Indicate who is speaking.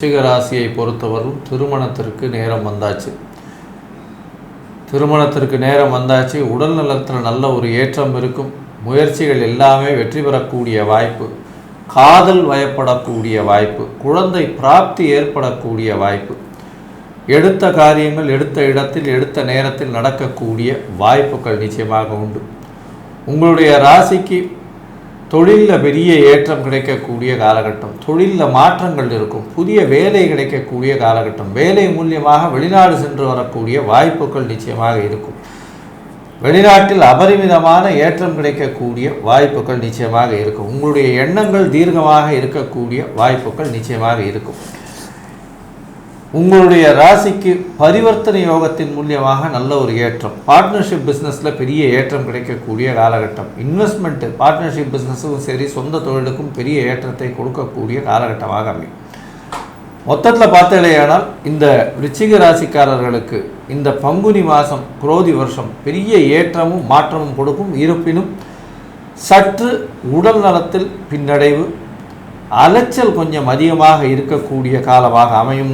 Speaker 1: விருச்சிக ராசியை பொறுத்தவரையும் திருமணத்திற்கு நேரம் வந்தாச்சு. உடல் நலத்தில் நல்ல ஒரு ஏற்றம் இருக்கும். முயற்சிகள் எல்லாமே வெற்றி பெறக்கூடிய வாய்ப்பு, காதல் வயப்படக்கூடிய வாய்ப்பு, குழந்தை பிராப்தி ஏற்படக்கூடிய வாய்ப்பு, எடுத்த காரியங்கள் எடுத்த இடத்தில் எடுத்த நேரத்தில் நடக்கக்கூடிய வாய்ப்புகள் நிச்சயமாக உண்டு. உங்களுடைய ராசிக்கு தொழிலில் பெரிய ஏற்றம் கிடைக்கக்கூடிய காலகட்டம், தொழிலில் மாற்றங்கள் இருக்கும், புதிய வேலை கிடைக்கக்கூடிய காலகட்டம், வேலை மூலியமாக வெளிநாடு சென்று வரக்கூடிய வாய்ப்புகள் நிச்சயமாக இருக்கும். வெளிநாட்டில் அபரிமிதமான ஏற்றம் கிடைக்கக்கூடிய வாய்ப்புகள் நிச்சயமாக இருக்கும். உங்களுடைய எண்ணங்கள் தீர்க்கமாக இருக்கக்கூடிய வாய்ப்புகள் நிச்சயமாக இருக்கும். உங்களுடைய ராசிக்கு பரிவர்த்தனை யோகத்தின் மூலியமாக நல்ல ஒரு ஏற்றம், பார்ட்னர்ஷிப் பிஸ்னஸில் பெரிய ஏற்றம் கிடைக்கக்கூடிய காலகட்டம், இன்வெஸ்ட்மெண்ட்டு பார்ட்னர்ஷிப் பிஸ்னஸுக்கும் சரி சொந்த தொழிலுக்கும் பெரிய ஏற்றத்தை கொடுக்கக்கூடிய காலகட்டமாக அமையும். மொத்தத்தில் பார்த்தலையானால் இந்த விருச்சிக ராசிக்காரர்களுக்கு இந்த பங்குனி மாதம் குரோதி வருஷம் பெரிய ஏற்றமும் மாற்றமும் கொடுக்கும். இருப்பினும் சற்று உடல் நலத்தில் பின்னடைவு, அலைச்சல் கொஞ்சம் அதிகமாக இருக்கக்கூடிய காலமாக அமையும்.